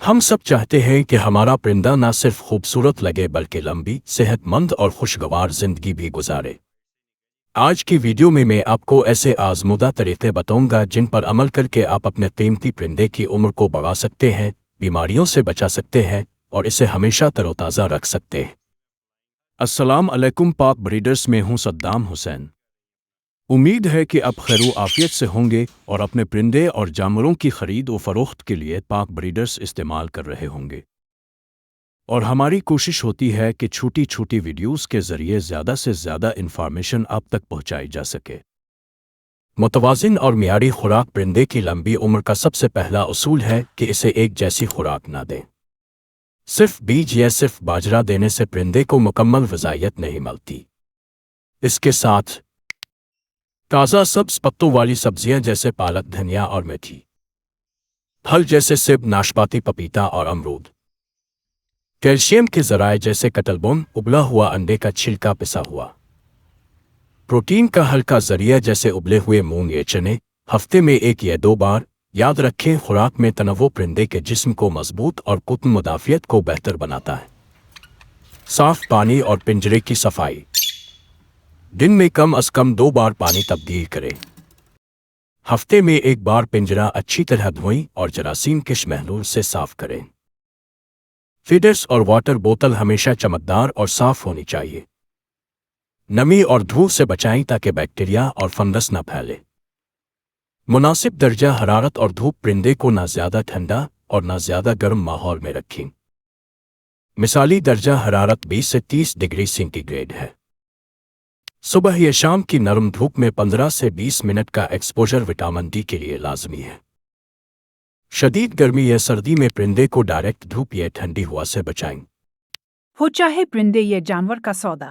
ہم سب چاہتے ہیں کہ ہمارا پرندہ نہ صرف خوبصورت لگے بلکہ لمبی، صحت مند اور خوشگوار زندگی بھی گزارے۔ آج کی ویڈیو میں آپ کو ایسے آزمودہ طریقے بتاؤں گا جن پر عمل کر کے آپ اپنے قیمتی پرندے کی عمر کو بڑھا سکتے ہیں، بیماریوں سے بچا سکتے ہیں اور اسے ہمیشہ تر و تازہ رکھ سکتے ہیں۔ السلام علیکم پاک بریڈرز، میں ہوں صدام حسین۔ امید ہے کہ آپ خیر و عافیت سے ہوں گے اور اپنے پرندے اور جانوروں کی خرید و فروخت کے لیے پاک بریڈرز استعمال کر رہے ہوں گے۔ اور ہماری کوشش ہوتی ہے کہ چھوٹی چھوٹی ویڈیوز کے ذریعے زیادہ سے زیادہ انفارمیشن آپ تک پہنچائی جا سکے۔ متوازن اور معیاری خوراک پرندے کی لمبی عمر کا سب سے پہلا اصول ہے کہ اسے ایک جیسی خوراک نہ دیں۔ صرف بیج یا صرف باجرا دینے سے پرندے کو مکمل غذائیت نہیں ملتی۔ اس کے ساتھ تازہ سبز پتوں والی سبزیاں جیسے پالک، دھنیا اور میتھی، پھل جیسے سیب، ناشپاتی، پپیتا اور امرود، کیلشیم کے ذرائع جیسے کٹل بون، ابلا ہوا انڈے کا چھلکا پسا ہوا، پروٹین کا ہلکا ذریعہ جیسے ابلے ہوئے مونگ یا چنے، ہفتے میں 1 یا 2 بار۔ یاد رکھیں، خوراک میں تنوع پرندے کے جسم کو مضبوط اور قطن مدافعت کو بہتر بناتا ہے۔ صاف پانی اور پنجرے کی صفائی، دن میں کم از کم 2 بار پانی تبدیل کریں۔ ہفتے میں 1 بار پنجرا اچھی طرح دھوئیں اور جراثیم کش محلول سے صاف کریں۔ فیڈرز اور واٹر بوتل ہمیشہ چمکدار اور صاف ہونی چاہیے۔ نمی اور دھوپ سے بچائیں تاکہ بیکٹیریا اور فنگس نہ پھیلے۔ مناسب درجہ حرارت اور دھوپ، پرندے کو نہ زیادہ ٹھنڈا اور نہ زیادہ گرم ماحول میں رکھیں۔ مثالی درجہ حرارت 20 سے 30 ڈگری سینٹی گریڈ ہے۔ صبح یا شام کی نرم دھوپ میں 15 سے 20 منٹ کا ایکسپوژر وٹامن ڈی کے لیے لازمی ہے۔ شدید گرمی یا سردی میں پرندے کو ڈائریکٹ دھوپ یا ٹھنڈی ہوا سے بچائیں۔ ہو چاہے پرندے یا جانور کا سودا،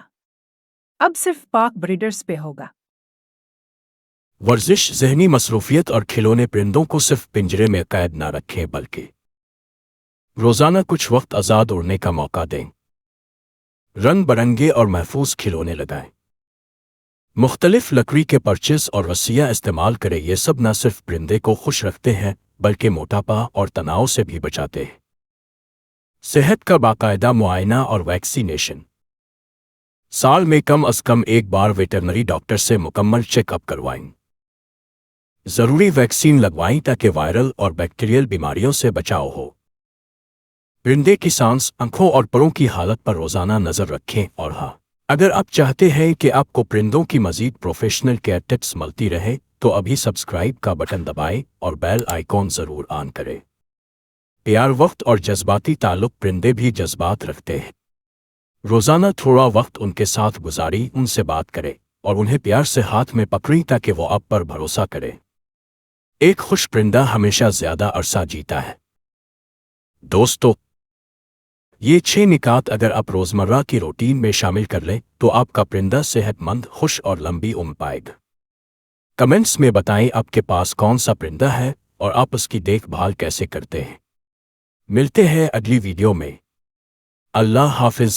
اب صرف پاک بریڈرز پہ ہوگا۔ ورزش، ذہنی مصروفیت اور کھلونے پرندوں کو صرف پنجرے میں قید نہ رکھیں بلکہ روزانہ کچھ وقت آزاد اڑنے کا موقع دیں۔ رنگ برنگے اور محفوظ کھلونے لگائیں۔ مختلف لکڑی کے پرچز اور رسیاں استعمال کریں، یہ سب نہ صرف پرندے کو خوش رکھتے ہیں بلکہ موٹاپا اور تناؤ سے بھی بچاتے ہیں۔ صحت کا باقاعدہ معائنہ اور ویکسینیشن، سال میں کم از کم 1 بار ویٹرنری ڈاکٹر سے مکمل چیک اپ کروائیں۔ ضروری ویکسین لگوائیں تاکہ وائرل اور بیکٹیریل بیماریوں سے بچاؤ ہو۔ پرندے کی سانس، آنکھوں اور پروں کی حالت پر روزانہ نظر رکھیں۔ اور ہاں، اگر آپ چاہتے ہیں کہ آپ کو پرندوں کی مزید پروفیشنل کیئر ٹپس ملتی رہے تو ابھی سبسکرائب کا بٹن دبائیں اور بیل آئیکن ضرور آن کریں۔ پیار، وقت اور جذباتی تعلق، پرندے بھی جذبات رکھتے ہیں۔ روزانہ تھوڑا وقت ان کے ساتھ گزاری، ان سے بات کریں اور انہیں پیار سے ہاتھ میں پکڑیں تاکہ وہ آپ پر بھروسہ کریں۔ ایک خوش پرندہ ہمیشہ زیادہ عرصہ جیتا ہے۔ دوستو، یہ 6 نکات اگر آپ روزمرہ کی روٹین میں شامل کر لیں تو آپ کا پرندہ صحت مند، خوش اور لمبی عمر پائے گا۔ کمنٹس میں بتائیں آپ کے پاس کون سا پرندہ ہے اور آپ اس کی دیکھ بھال کیسے کرتے ہیں۔ ملتے ہیں اگلی ویڈیو میں۔ اللہ حافظ۔